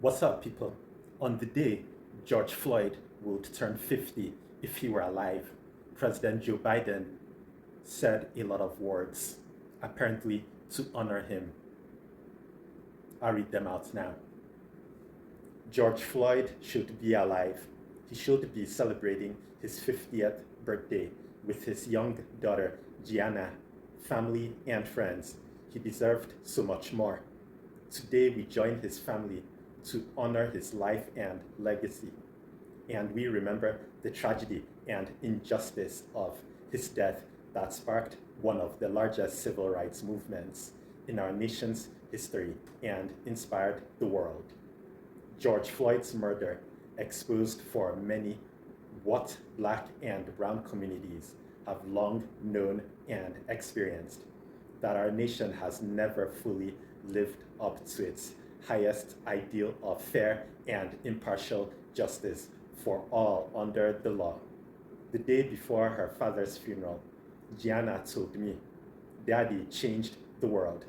What's up, people? On the day George Floyd would turn 50 if he were alive, President Joe Biden said a lot of words, apparently to honor him. I'll read them out now. George Floyd should be alive. He should be celebrating his 50th birthday with his young daughter, Gianna, family, and friends. He deserved so much more. Today, we join his family to honor his life and legacy. And we remember the tragedy and injustice of his death that sparked one of the largest civil rights movements in our nation's history and inspired the world. George Floyd's murder exposed for many what Black and Brown communities have long known and experienced, that our nation has never fully lived up to its highest ideal of fair and impartial justice for all under the law. The day before her father's funeral, Gianna told me, "Daddy changed the world."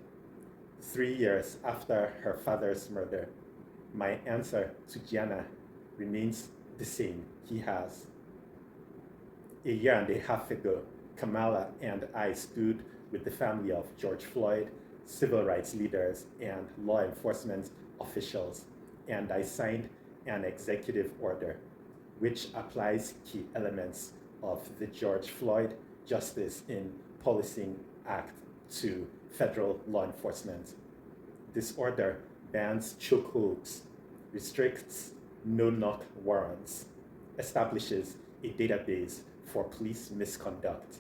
3 years after her father's murder, my answer to Gianna remains the same. He has. A year and a half ago, Kamala and I stood with the family of George Floyd, civil rights leaders, and law enforcement officials, and I signed an executive order which applies key elements of the George Floyd Justice in Policing Act to federal law enforcement. This order bans chokeholds, restricts no-knock warrants, establishes a database for police misconduct,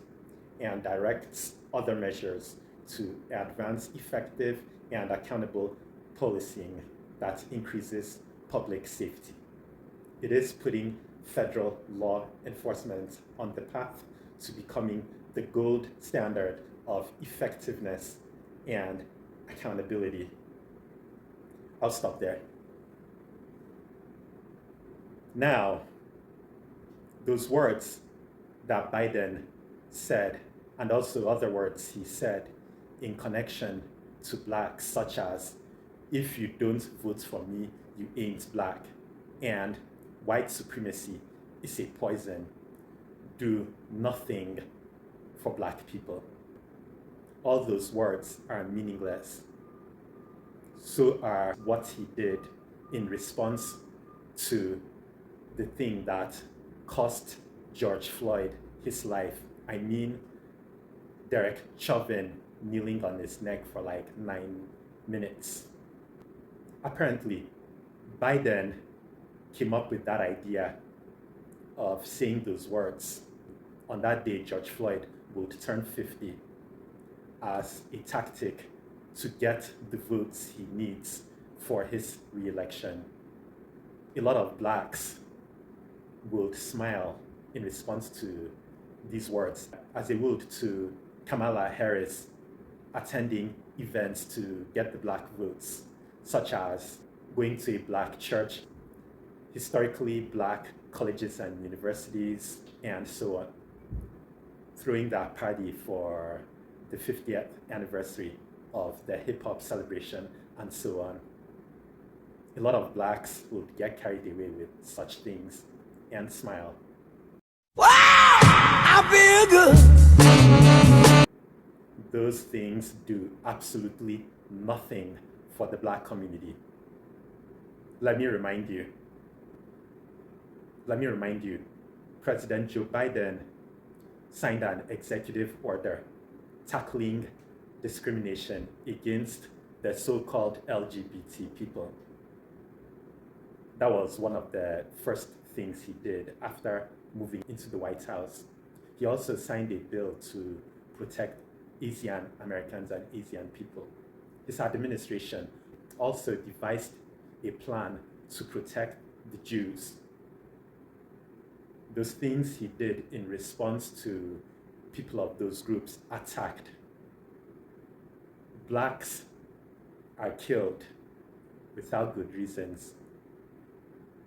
and directs other measures to advance effective and accountable policing that increases public safety. It is putting federal law enforcement on the path to becoming the gold standard of effectiveness and accountability. I'll stop there. Now, those words that Biden said, and also other words he said in connection to Blacks, such as, "If you don't vote for me, you ain't Black," and "white supremacy is a poison," do nothing for Black people. All those words are meaningless. So are what he did in response to the thing that cost George Floyd his life. I mean, Derek Chauvin kneeling on his neck for like 9 minutes. Apparently, Biden came up with that idea of saying those words on that day George Floyd would turn 50 as a tactic to get the votes he needs for his re-election. A lot of Blacks would smile in response to these words, as they would to Kamala Harris attending events to get the Black votes, such as going to a Black church, historically Black colleges and universities, and so on, throwing that party for the 50th anniversary of the hip hop celebration, and so on. A lot of Blacks would get carried away with such things and smile. Wow! I feel good! Those things do absolutely nothing for the Black community. Let me remind you, President Joe Biden signed an executive order tackling discrimination against the so-called LGBT people. That was one of the first things he did after moving into the White House. He also signed a bill to protect Asian Americans and Asian people. His administration also devised a plan to protect the Jews. Those things he did in response to people of those groups attacked. Blacks are killed without good reasons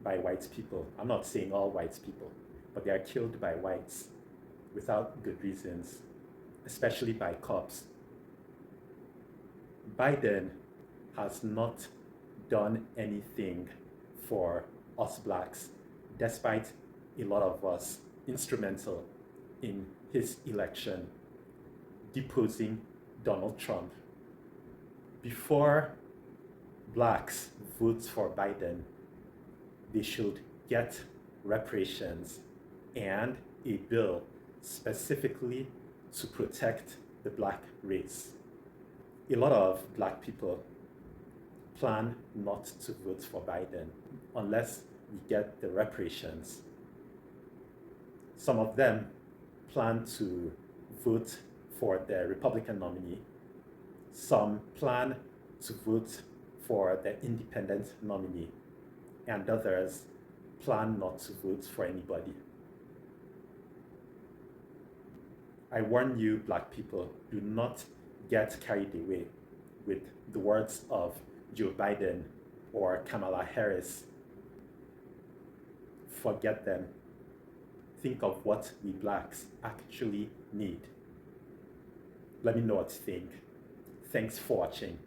by white people. I'm not saying all white people, but they are killed by whites without good reasons, especially by cops. Biden has not done anything for us blacks, despite a lot of us instrumental in his election, deposing Donald Trump. Before blacks vote for Biden, they should get reparations and a bill specifically to protect the black race. A lot of black people plan not to vote for Biden unless we get the reparations. Some of them plan to vote for the Republican nominee. Some plan to vote for the independent nominee. And others plan not to vote for anybody. I warn you, black people, do not get carried away with the words of Joe Biden or Kamala Harris. Forget them. Think of what we blacks actually need. Let me know what you think. Thanks for watching.